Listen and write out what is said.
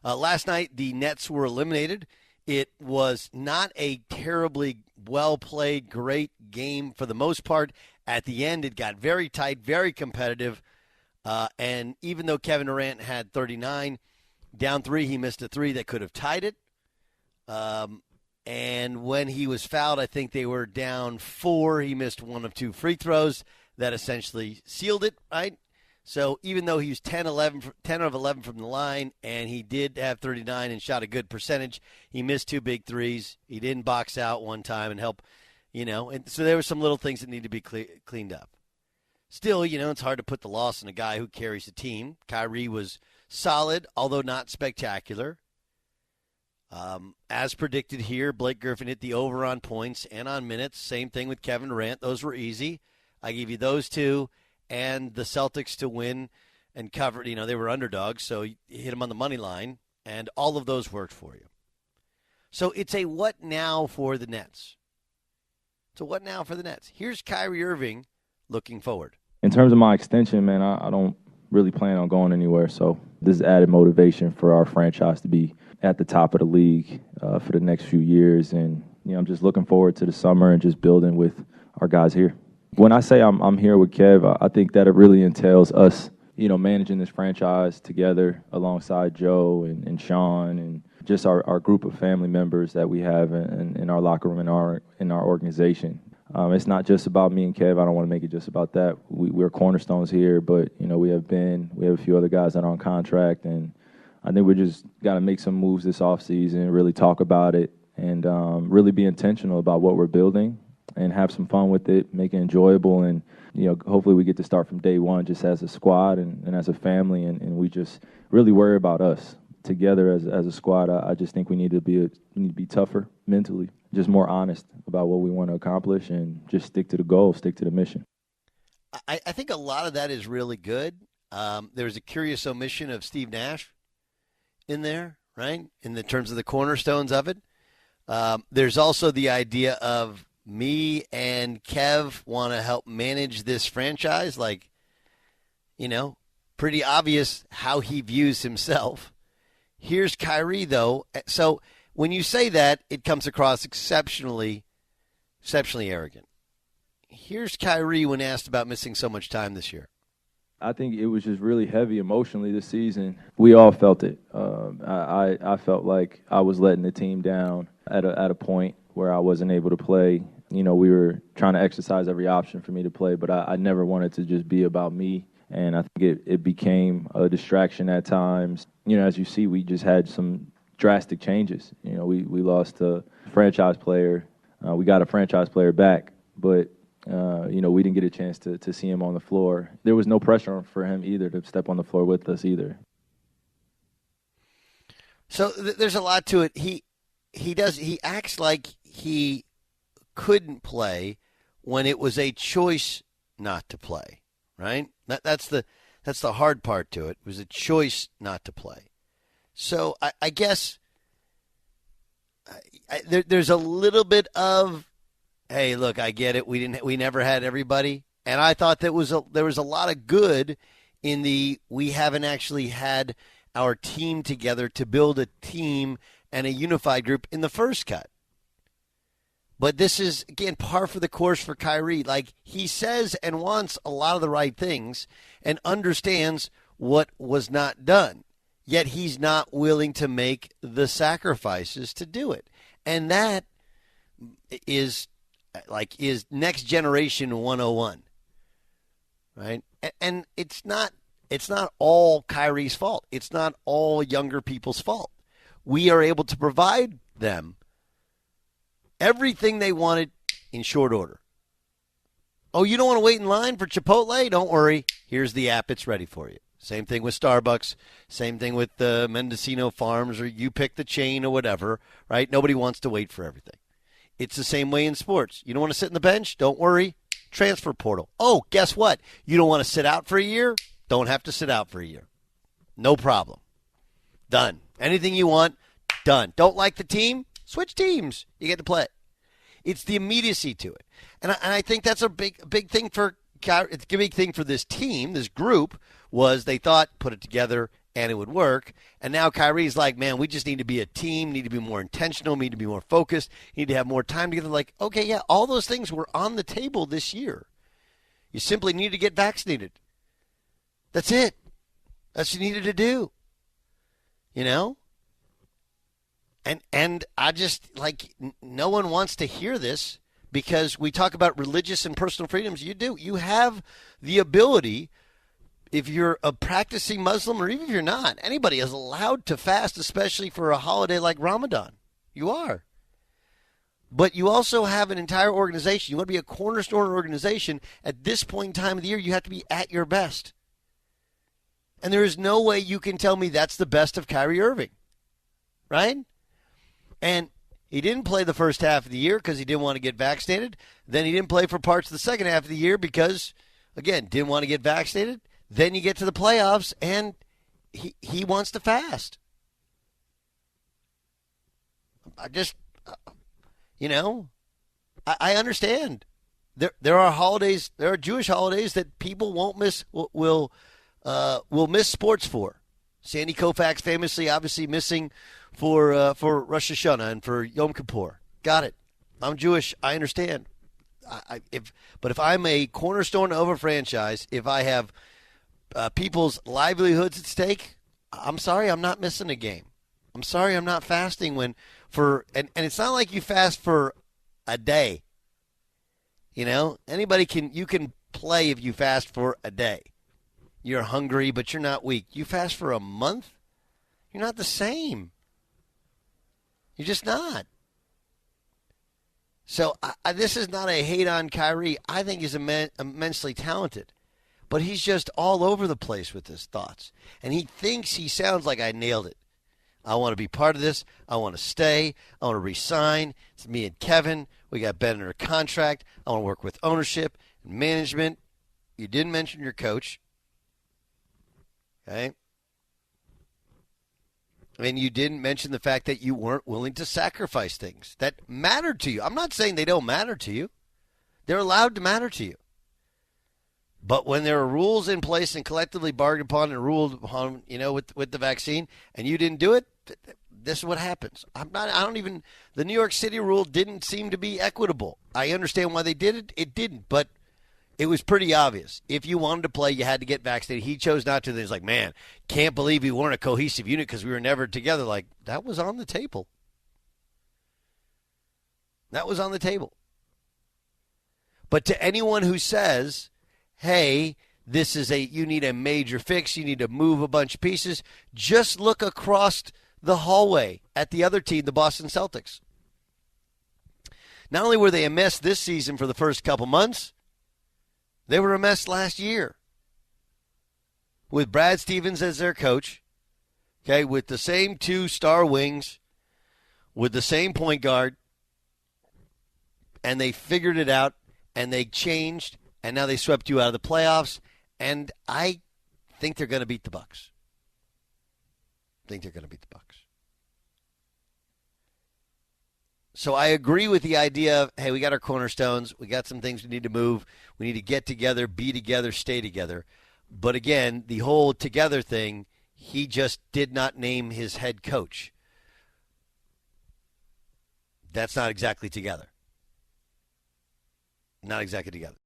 Last night, the Nets were eliminated. It was not a terribly well-played, great game for the most part. At the end, it got very tight, very competitive. And even though Kevin Durant had 39, down 3, he missed a 3 that could have tied it. And when he was fouled, I think they were down 4. He missed 1 of 2 free throws that essentially sealed it, right? So even though he was 10 of 11 from the line, and he did have 39 and shot a good percentage, he missed 2 big threes. He didn't box out one time and help, And so there were some little things that need to be cleaned up. Still, it's hard to put the loss on a guy who carries the team. Kyrie was solid, although not spectacular. As predicted here, Blake Griffin hit the over on points and on minutes. Same thing with Kevin Durant. Those were easy. I give you those two. And the Celtics to win and cover. They were underdogs, so you hit them on the money line, and all of those worked for you. So it's a what now for the Nets. It's a what now for the Nets. Here's Kyrie Irving looking forward. In terms of my extension, man, I don't really plan on going anywhere, so this is added motivation for our franchise to be at the top of the league for the next few years, and I'm just looking forward to the summer and just building with our guys here. When I say I'm here with Kev, I think that it really entails us, managing this franchise together alongside Joe and Sean and just our group of family members that we have in our locker room, in our organization. It's not just about me and Kev. I don't want to make it just about that. We're cornerstones here, but, we have a few other guys that are on contract, and I think we just got to make some moves this offseason, really talk about it, and really be intentional about what we're building and have some fun with it, make it enjoyable, and hopefully we get to start from day one just as a squad and as a family, and we just really worry about us together as a squad. I just think we need to be tougher mentally, just more honest about what we want to accomplish, and just stick to the goal, stick to the mission. I think a lot of that is really good. There's a curious omission of Steve Nash in there, right, in the terms of the cornerstones of it. There's also the idea of me and Kev want to help manage this franchise, pretty obvious how he views himself. Here's Kyrie, though. So when you say that, it comes across exceptionally arrogant. Here's Kyrie when asked about missing so much time this year. I think it was just really heavy emotionally this season. We all felt it. I felt like I was letting the team down at a point where I wasn't able to play. We were trying to exercise every option for me to play, but I never wanted to just be about me. And I think it became a distraction at times. As you see, we just had some drastic changes. We lost a franchise player. We got a franchise player back, but, we didn't get a chance to see him on the floor. There was no pressure for him either to step on the floor with us either. So there's a lot to it. He acts like he couldn't play when it was a choice not to play, right? That's the hard part to it. It was a choice not to play. So I guess there's a little bit of, hey, look, I get it. We never had everybody, and I thought there was a lot of good in we haven't actually had our team together to build a team and a unified group in the first cut. But this is, again, par for the course for Kyrie. He says and wants a lot of the right things and understands what was not done, yet he's not willing to make the sacrifices to do it. And that is next generation 101, right? And it's not all Kyrie's fault. It's not all younger people's fault. We are able to provide them everything they wanted in short order. Oh, you don't want to wait in line for Chipotle? Don't worry. Here's the app. It's ready for you. Same thing with Starbucks. Same thing with the Mendocino Farms, or you pick the chain or whatever, right? Nobody wants to wait for everything. It's the same way in sports. You don't want to sit on the bench? Don't worry. Transfer portal. Oh, guess what? You don't want to sit out for a year? Don't have to sit out for a year. No problem. Done. Anything you want, done. Don't like the team? Switch teams. You get to play. It's the immediacy to it. And I think that's a big thing for Kyrie. It's a big thing for this team, this group, was they thought, put it together, and it would work. And now Kyrie's like, man, we just need to be a team, need to be more intentional, need to be more focused, need to have more time together. Like, okay, yeah, all those things were on the table this year. You simply need to get vaccinated. That's it. That's what you needed to do. You know? And I just, like, no one wants to hear this because we talk about religious and personal freedoms. You do. You have the ability, if you're a practicing Muslim or even if you're not, anybody is allowed to fast, especially for a holiday like Ramadan. You are. But you also have an entire organization. You want to be a cornerstone organization. At this point in time of the year, you have to be at your best. And there is no way you can tell me that's the best of Kyrie Irving. Right? And he didn't play the first half of the year because he didn't want to get vaccinated. Then he didn't play for parts of the second half of the year because, again, didn't want to get vaccinated. Then you get to the playoffs, and he wants to fast. I just, I understand. There are holidays, there are Jewish holidays that people won't miss, will miss sports for. Sandy Koufax famously, obviously, missing for Rosh Hashanah and for Yom Kippur. Got it. I'm Jewish. I understand. But if I'm a cornerstone of a franchise, if I have people's livelihoods at stake, I'm sorry, I'm not missing a game. I'm sorry, I'm not fasting and it's not like you fast for a day. Anybody you can play if you fast for a day. You're hungry, but you're not weak. You fast for a month, you're not the same. You're just not. So this is not a hate on Kyrie. I think he's immensely talented. But he's just all over the place with his thoughts. And he thinks he sounds like I nailed it. I want to be part of this. I want to stay. I want to resign. It's me and Kevin. We got Ben under contract. I want to work with ownership and management. You didn't mention your coach. Okay? And you didn't mention the fact that you weren't willing to sacrifice things that mattered to you. I'm not saying they don't matter to you. They're allowed to matter to you. But when there are rules in place and collectively bargained upon and ruled upon, with the vaccine, and you didn't do it, this is what happens. The New York City rule didn't seem to be equitable. I understand why they did it. It didn't, but it was pretty obvious. If you wanted to play, you had to get vaccinated. He chose not to. Then he's like, man, can't believe we weren't a cohesive unit because we were never together. Like, that was on the table. That was on the table. But to anyone who says, hey, you need a major fix, you need to move a bunch of pieces, just look across the hallway at the other team, the Boston Celtics. Not only were they a mess this season for the first couple months, they were a mess last year. With Brad Stevens as their coach, okay, with the same two star wings, with the same point guard, and they figured it out, and they changed, and now they swept you out of the playoffs, and I think they're going to beat the Bucks. So I agree with the idea of, hey, we got our cornerstones. We got some things we need to move. We need to get together, be together, stay together. But again, the whole together thing, he just did not name his head coach. That's not exactly together. Not exactly together.